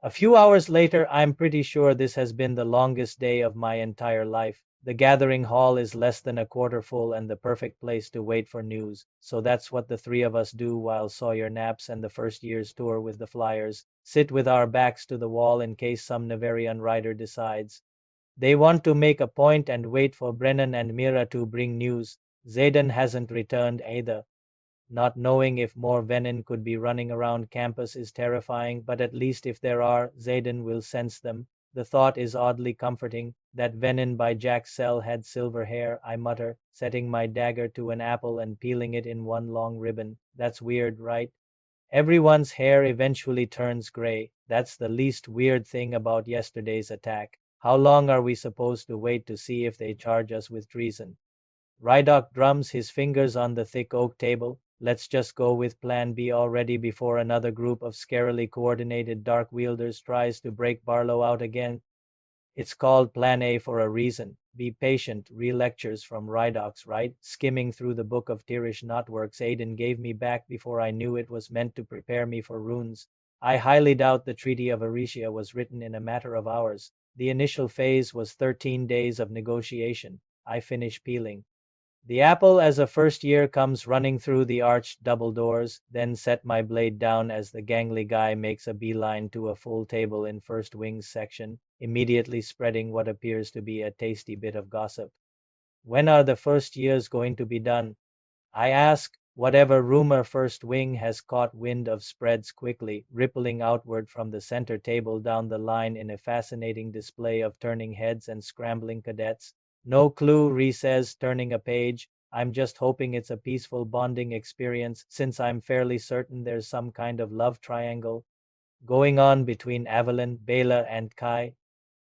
A few hours later, I'm pretty sure this has been the longest day of my entire life. The gathering hall is less than a quarter full and the perfect place to wait for news. So that's what the three of us do while Sawyer naps and the first year's tour with the flyers. Sit with our backs to the wall in case some Navarrian rider decides they want to make a point and wait for Brennan and Mira to bring news. Xaden hasn't returned either. Not knowing if more Venin could be running around campus is terrifying, but at least if there are, Xaden will sense them. The thought is oddly comforting. That Venin by Jack's cell had silver hair, I mutter, setting my dagger to an apple and peeling it in one long ribbon. That's weird, right? Everyone's hair eventually turns gray. That's the least weird thing about yesterday's attack. How long are we supposed to wait to see if they charge us with treason? Ridoc drums his fingers on the thick oak table. Let's just go with Plan B already before another group of scarily coordinated dark wielders tries to break Barlowe out again. It's called Plan A for a reason. Be patient, re-lectures from Ridoc's, right? Skimming through the book of Tirish knotworks Aiden gave me back before I knew it was meant to prepare me for runes. I highly doubt the Treaty of Aretian was written in a matter of hours. The initial phase was 13 days of negotiation. I finish peeling the apple as a first year comes running through the arched double doors, then set my blade down as the gangly guy makes a beeline to a full table in first wings section, immediately spreading what appears to be a tasty bit of gossip. When are the first years going to be done? I ask. Whatever rumor first wing has caught wind of spreads quickly, rippling outward from the center table down the line in a fascinating display of turning heads and scrambling cadets. No clue, Ree says, turning a page. I'm just hoping it's a peaceful bonding experience, since I'm fairly certain there's some kind of love triangle going on between Evelyn, Bela, and Kai,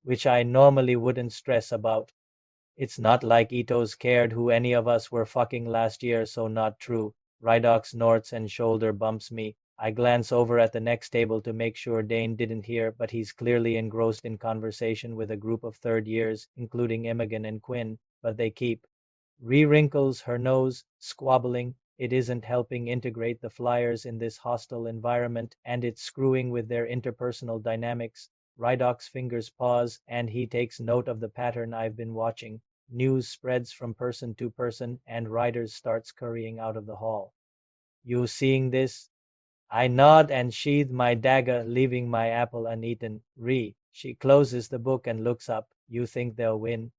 which I normally wouldn't stress about. It's not like Aetos cared who any of us were fucking last year, so not true. Ridoc snorts and shoulder bumps me. I glance over at the next table to make sure Dain didn't hear, but he's clearly engrossed in conversation with a group of third years, including Imogen and Quinn, but they keep. Wrinkles her nose, squabbling. It isn't helping integrate the flyers in this hostile environment, and it's screwing with their interpersonal dynamics. Ridoc's fingers pause, and he takes note of the pattern I've been watching. News spreads from person to person, and riders start scurrying out of the hall. You seeing this? I nod and sheathe my dagger, leaving my apple uneaten. She closes the book and looks up. You think they'll win?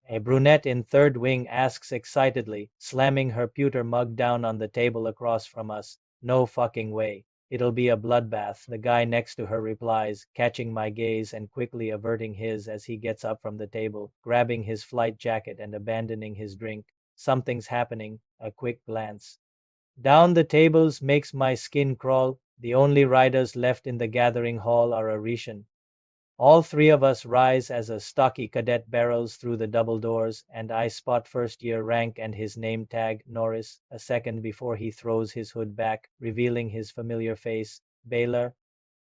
A brunette in third wing asks excitedly, slamming her pewter mug down on the table across from us. No fucking way. It'll be a bloodbath, the guy next to her replies, catching my gaze and quickly averting his as he gets up from the table, grabbing his flight jacket and abandoning his drink. Something's happening. A quick glance down the tables makes my skin crawl. The only riders left in the gathering hall are Aretian. All three of us rise as a stocky cadet barrels through the double doors, and I spot first year rank and his name tag, Norris, a second before he throws his hood back, revealing his familiar face, Baylor.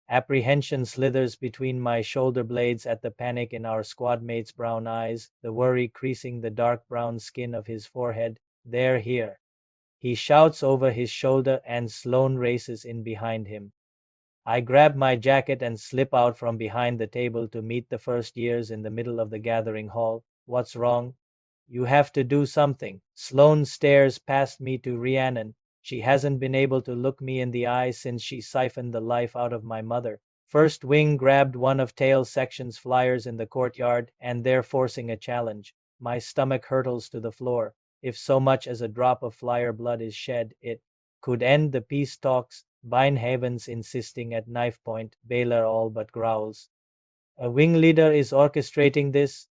Apprehension slithers between my shoulder blades at the panic in our squad mate's brown eyes, the worry creasing the dark brown skin of his forehead. They're here. He shouts over his shoulder, and Sloane races in behind him. I grab my jacket and slip out from behind the table to meet the first years in the middle of the gathering hall. What's wrong? You have to do something. Sloane stares past me to Rhiannon. She hasn't been able to look me in the eye since she siphoned the life out of my mother. First wing grabbed one of tail section's flyers in the courtyard, and they're forcing a challenge. My stomach hurtles to the floor. If so much as a drop of flyer blood is shed, it could end the peace talks. Beinhaven's insisting at knife point. Baylor all but growls. A wing leader is orchestrating this.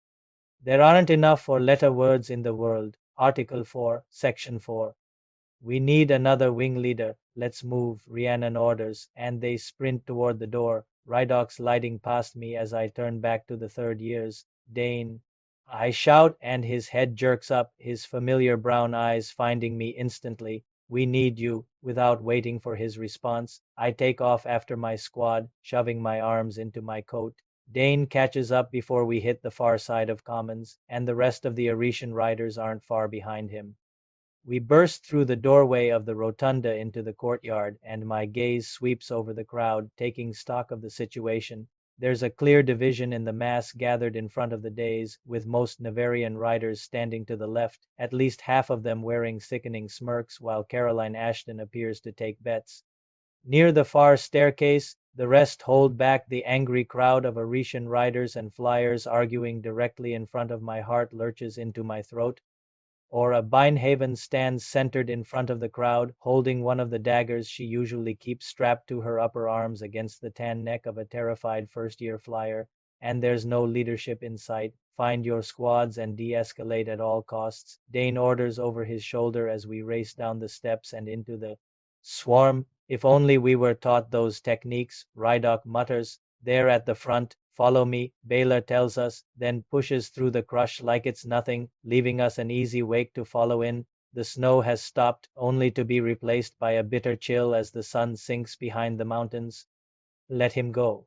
There aren't enough four-letter words in the world. Article 4, Section 4. We need another wing leader. Let's move, Rhiannon orders, and they sprint toward the door. Ridoc sliding past me as I turn back to the third years. Dain. I shout, and his head jerks up, his familiar brown eyes finding me instantly. We need you. Without waiting for his response, I take off after my squad, shoving my arms into my coat. Dain catches up before we hit the far side of Commons, and the rest of the Aretian riders aren't far behind him. We burst through the doorway of the rotunda into the courtyard, and my gaze sweeps over the crowd, taking stock of the situation. There's a clear division in the mass gathered in front of the dais, with most Navarrian riders standing to the left, at least half of them wearing sickening smirks, while Caroline Ashton appears to take bets. Near the far staircase, the rest hold back. The angry crowd of Aretian riders and flyers arguing directly in front of my heart lurches into my throat. Aura Beinhaven stands centered in front of the crowd, holding one of the daggers she usually keeps strapped to her upper arms against the tan neck of a terrified first-year flyer. And there's no leadership in sight. Find your squads and de-escalate at all costs, Dain orders over his shoulder as we race down the steps and into the swarm. If only we were taught those techniques, Ridoc mutters. There at the front, follow me, Baylor tells us, then pushes through the crush like it's nothing, leaving us an easy wake to follow in. The snow has stopped, only to be replaced by a bitter chill as the sun sinks behind the mountains. Let him go.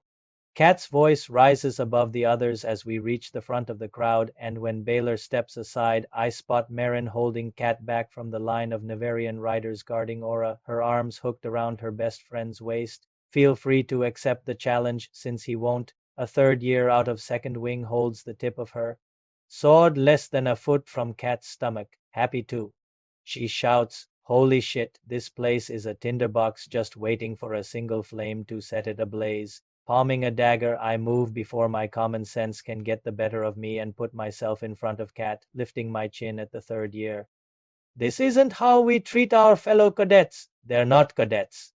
Kat's voice rises above the others as we reach the front of the crowd, and when Baylor steps aside, I spot Marin holding Kat back from the line of Navarrian riders guarding Aura, her arms hooked around her best friend's waist. Feel free to accept the challenge, since he won't. A third year out of second wing holds the tip of her sword less than a foot from Kat's stomach. Happy to. She shouts, holy shit, this place is a tinderbox just waiting for a single flame to set it ablaze. Palming a dagger, I move before my common sense can get the better of me and put myself in front of Kat, lifting my chin at the third year. This isn't how we treat our fellow cadets. They're not cadets.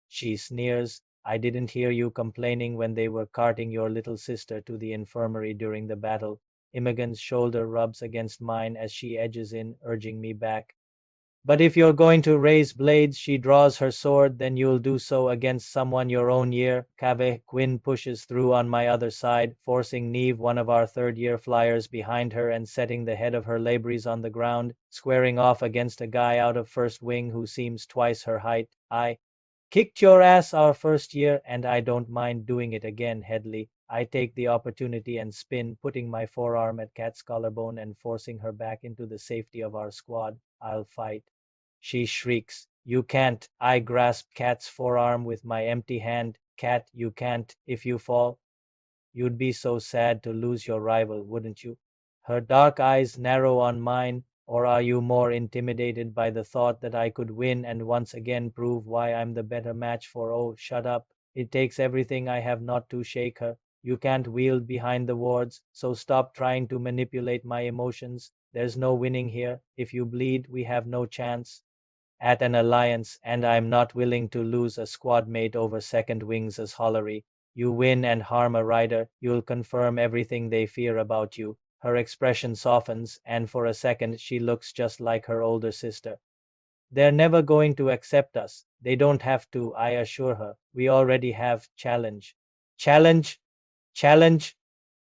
She sneers. I didn't hear you complaining when they were carting your little sister to the infirmary during the battle. Imogen's shoulder rubs against mine as she edges in, urging me back. But if you're going to raise blades, she draws her sword, then you'll do so against someone your own year. Cave Quinn pushes through on my other side, forcing Neve, one of our third-year flyers, behind her and setting the head of her labries on the ground, squaring off against a guy out of first wing who seems twice her height. I kicked your ass our first year, and I don't mind doing it again, Headley. I take the opportunity and spin, putting my forearm at Kat's collarbone and forcing her back into the safety of our squad. I'll fight. She shrieks. You can't. I grasp Kat's forearm with my empty hand. Kat, you can't. If you fall, you'd be so sad to lose your rival, wouldn't you? Her dark eyes narrow on mine. Or are you more intimidated by the thought that I could win and once again prove why I'm the better match for? Oh, shut up. It takes everything I have not to shake her. You can't wield behind the wards, so stop trying to manipulate my emotions. There's no winning here. If you bleed, we have no chance at an alliance, and I'm not willing to lose a squad mate over second wings as Hollery. You win and harm a rider, you'll confirm everything they fear about you. Her expression softens, and for a second she looks just like her older sister. They're never going to accept us. They don't have to, I assure her. We already have challenge. Challenge! Challenge!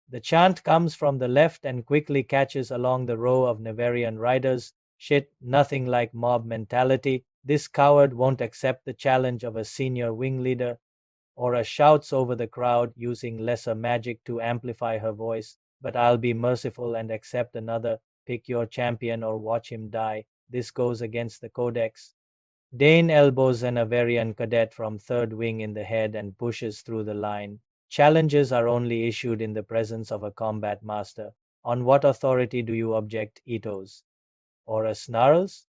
The chant comes from the left and quickly catches along the row of Navarrian riders. Shit, nothing like mob mentality. This coward won't accept the challenge of a senior wing leader. Aura shouts over the crowd, using lesser magic to amplify her voice. But I'll be merciful and accept another. Pick your champion or watch him die. This goes against the codex. Dain elbows an Navarrian cadet from third wing in the head and pushes through the line. Challenges are only issued in the presence of a combat master. On what authority do you object, Aetos? Aura snarls.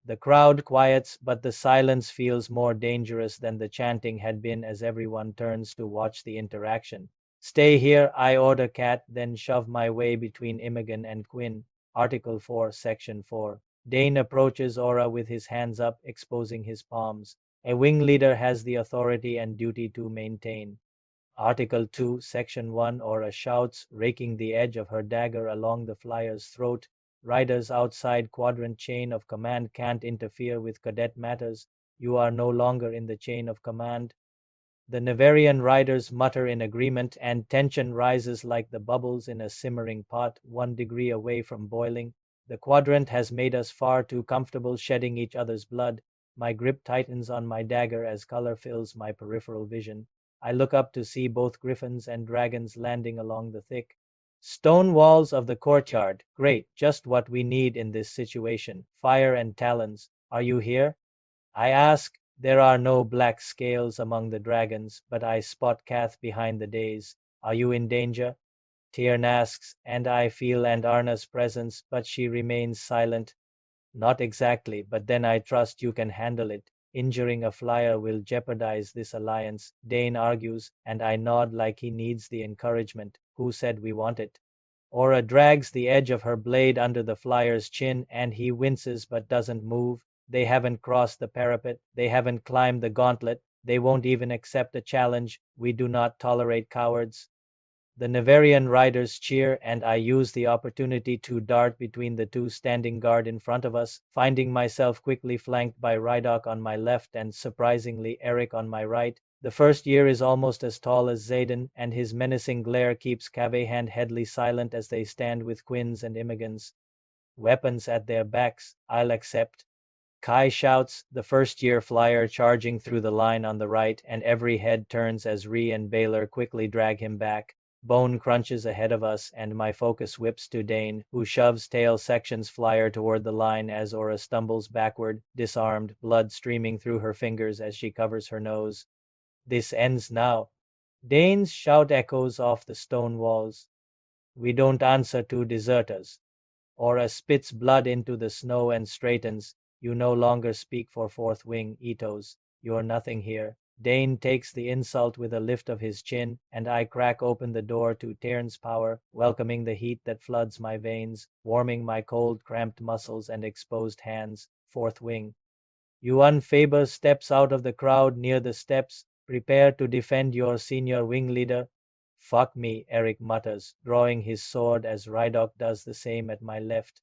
The crowd quiets, but the silence feels more dangerous than the chanting had been as everyone turns to watch the interaction. Stay here, I order Kat, then shove my way between Imogen and Quinn. Article 4, Section 4. Dain approaches Aura with his hands up, exposing his palms. A wing leader has the authority and duty to maintain. Article 2, Section 1. Aura shouts, raking the edge of her dagger along the flyer's throat. Riders outside quadrant chain of command can't interfere with cadet matters. You are no longer in the chain of command. The Navarrian riders mutter in agreement, and tension rises like the bubbles in a simmering pot, 1 degree away from boiling. The quadrant has made us far too comfortable shedding each other's blood. My grip tightens on my dagger as color fills my peripheral vision. I look up to see both griffins and dragons landing along the thick stone walls of the courtyard. Great, just what we need in this situation. Fire and talons. Are you here? I ask. There are no black scales among the dragons, but I spot Kath behind the dais. Are you in danger? Tyrn asks, and I feel Arna's presence, but she remains silent. Not exactly, but then I trust you can handle it. Injuring a flyer will jeopardize this alliance, Dain argues, and I nod like he needs the encouragement. Who said we want it? Aura drags the edge of her blade under the flyer's chin, and he winces but doesn't move. They haven't crossed the parapet, they haven't climbed the gauntlet, they won't even accept a challenge. We do not tolerate cowards. The Navarrian riders cheer, and I use the opportunity to dart between the two standing guard in front of us, finding myself quickly flanked by Ridoc on my left and surprisingly Eric on my right. The first year is almost as tall as Xaden, and his menacing glare keeps Cave and Headley silent as they stand with Quins and Imogans. Weapons at their backs, I'll accept. Kai shouts, the first year flyer charging through the line on the right, and every head turns as Ree and Baylor quickly drag him back. Bone crunches ahead of us, and my focus whips to Dain, who shoves tail sections flyer toward the line as Aura stumbles backward, disarmed, blood streaming through her fingers as she covers her nose. This ends now. Dain's shout echoes off the stone walls. We don't answer to deserters. Aura spits blood into the snow and straightens. You no longer speak for Fourth Wing, Aetos. You're nothing here. Dain takes the insult with a lift of his chin, and I crack open the door to Tyrn's power, welcoming the heat that floods my veins, warming my cold, cramped muscles and exposed hands. Fourth Wing. Yuan Faber steps out of the crowd near the steps. Prepare to defend your senior wing leader. Fuck me, Eric mutters, drawing his sword as Ridoc does the same at my left.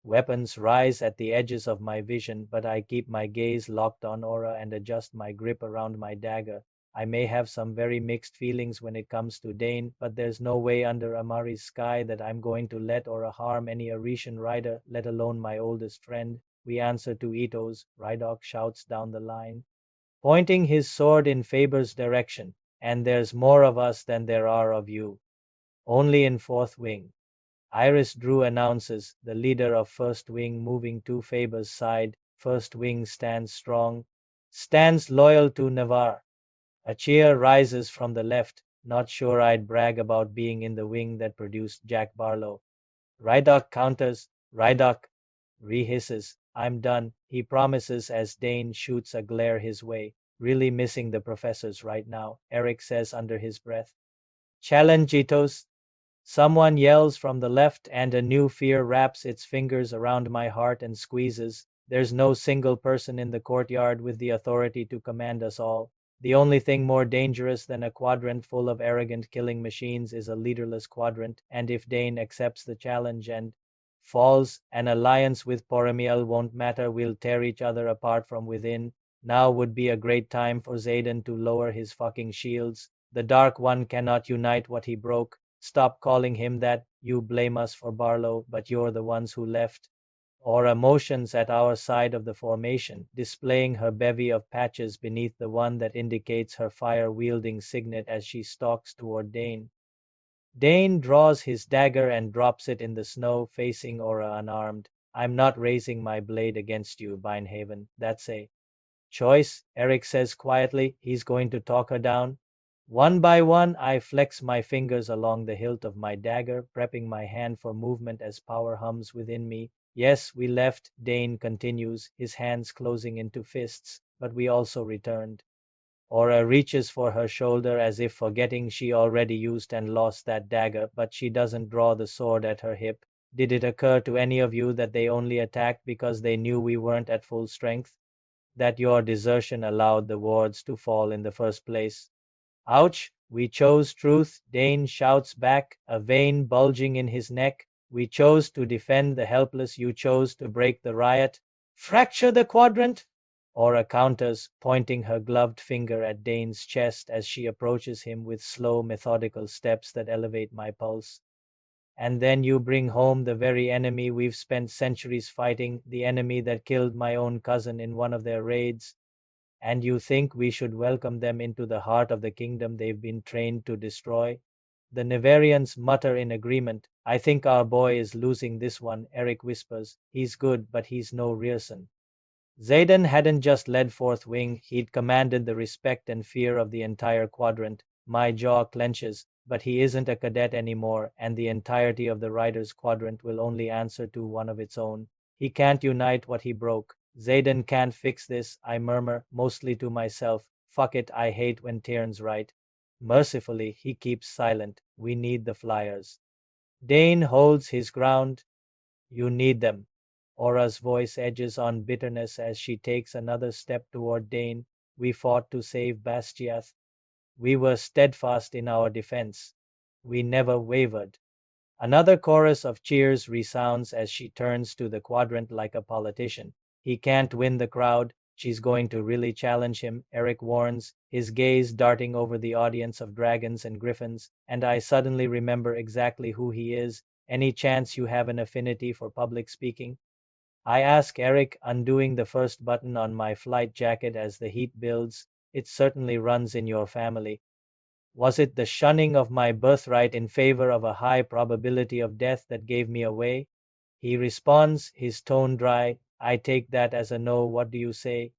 Weapons rise at the edges of my vision, but I keep my gaze locked on Aura and adjust my grip around my dagger. I may have some very mixed feelings when it comes to Dain, but there's no way under Amari's sky that I'm going to let Aura harm any Aretian rider, let alone my oldest friend. We answer to Aetos, Ridoc shouts down the line, pointing his sword in Faber's direction, and there's more of us than there are of you. Only in Fourth Wing. Iris Drew announces, the leader of First Wing moving to Faber's side. First Wing stands strong, stands loyal to Navarre. A cheer rises from the left. Not sure I'd brag about being in the wing that produced Jack Barlowe. Ridoc counters, Ridoc rehisses, I'm done, he promises as Dain shoots a glare his way. Really missing the professors right now, Eric says under his breath. Challenge Aetos. Someone yells from the left, and a new fear wraps its fingers around my heart and squeezes. There's no single person in the courtyard with the authority to command us all. The only thing more dangerous than a quadrant full of arrogant killing machines is a leaderless quadrant, and if Dain accepts the challenge and falls, an alliance with Poromiel won't matter. We'll tear each other apart from within. Now would be a great time for Xaden to lower his fucking shields. The Dark One cannot unite what he broke. Stop calling him that. You blame us for Barlowe, but you're the ones who left. Aura motions at our side of the formation, displaying her bevy of patches beneath the one that indicates her fire-wielding signet as she stalks toward Dain. Dain draws his dagger and drops it in the snow, facing Aura unarmed. I'm not raising my blade against you, Beinhaven. That's a choice, Eric says quietly. He's going to talk her down. One by one, I flex my fingers along the hilt of my dagger, prepping my hand for movement as power hums within me. Yes, we left, Dain continues, his hands closing into fists, but we also returned. Aura reaches for her shoulder as if forgetting she already used and lost that dagger, but she doesn't draw the sword at her hip. Did it occur to any of you that they only attacked because they knew we weren't at full strength? That your desertion allowed the wards to fall in the first place? Ouch, we chose truth, Dain shouts back, a vein bulging in his neck. We chose to defend the helpless, you chose to break the riot. Fracture the quadrant? Aura counters, pointing her gloved finger at Dain's chest as she approaches him with slow, methodical steps that elevate my pulse. And then you bring home the very enemy we've spent centuries fighting, the enemy that killed my own cousin in one of their raids. And you think we should welcome them into the heart of the kingdom they've been trained to destroy? The Navarrians mutter in agreement. I think our boy is losing this one, Eric whispers. He's good, but he's no Rierson. Xaden hadn't just led Fourth Wing, he'd commanded the respect and fear of the entire quadrant. My jaw clenches. but he isn't a cadet anymore, and the entirety of the Riders' Quadrant will only answer to one of its own. He can't unite what he broke. Xaden can't fix this, I murmur, mostly to myself. Fuck it, I hate when Tyrn's right. Mercifully, he keeps silent. We need the flyers. Dain holds his ground. You need them. Aura's voice edges on bitterness as she takes another step toward Dain. We fought to save Basgiath. We were steadfast in our defense. We never wavered. Another chorus of cheers resounds as she turns to the quadrant like a politician. He can't win the crowd. She's going to really challenge him, Eric warns, his gaze darting over the audience of dragons and gryphons, and I suddenly remember exactly who he is. Any chance you have an affinity for public speaking? I ask Eric, undoing the first button on my flight jacket as the heat builds. It certainly runs in your family. Was it the shunning of my birthright in favor of a high probability of death that gave me away? He responds, his tone dry. I take that as a no. What do you say?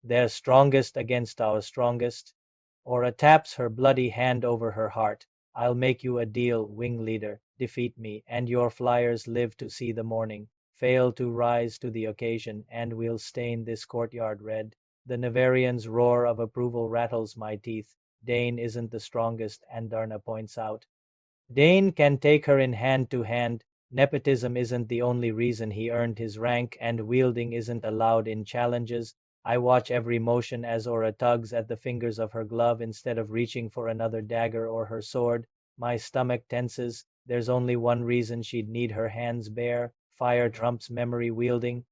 Their strongest against our strongest? Ora taps her bloody hand over her heart. I'll make you a deal, wing leader. Defeat me, and your flyers live to see the morning. Fail to rise to the occasion, and we'll stain this courtyard red. The Navarrian's roar of approval rattles my teeth. Dain isn't the strongest, Andarna points out. Dain can take her in hand to hand. Nepotism isn't the only reason he earned his rank, and wielding isn't allowed in challenges. I watch every motion as Aura tugs at the fingers of her glove instead of reaching for another dagger or her sword. My stomach tenses. There's only one reason she'd need her hands bare. Fire trumps memory wielding.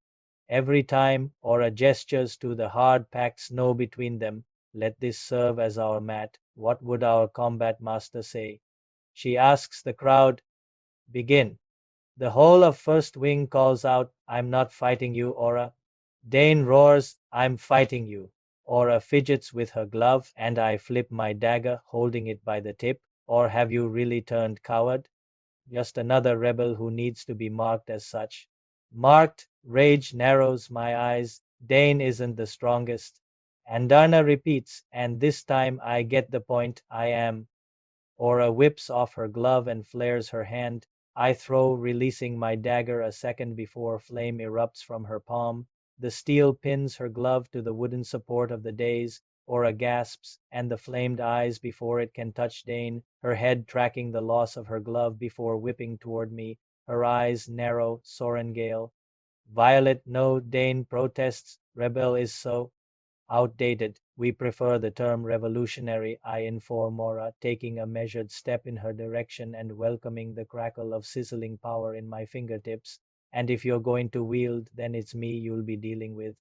Every time Aura gestures to the hard-packed snow between them. Let this serve as our mat. What would our combat master say? She asks the crowd. Begin. The whole of First Wing calls out, I'm not fighting you, Aura. Dain roars, I'm fighting you. Aura fidgets with her glove, and I flip my dagger, holding it by the tip. Or have you really turned coward? Just another rebel who needs to be marked as such. Marked, rage narrows my eyes. Dain isn't the strongest. Andarna repeats, and this time I get the point. I am. Aura whips off her glove and flares her hand. I throw, releasing my dagger a second before flame erupts from her palm. The steel pins her glove to the wooden support of the dais. Aura gasps, and the flamed eyes before it can touch Dain, her head tracking the loss of her glove before whipping toward me. Her eyes narrow. Sorrengail. Violet, no, Dain protests. Rebel is so outdated. We prefer the term revolutionary, I inform Aura, taking a measured step in her direction and welcoming the crackle of sizzling power in my fingertips. And if you're going to wield, then it's me you'll be dealing with.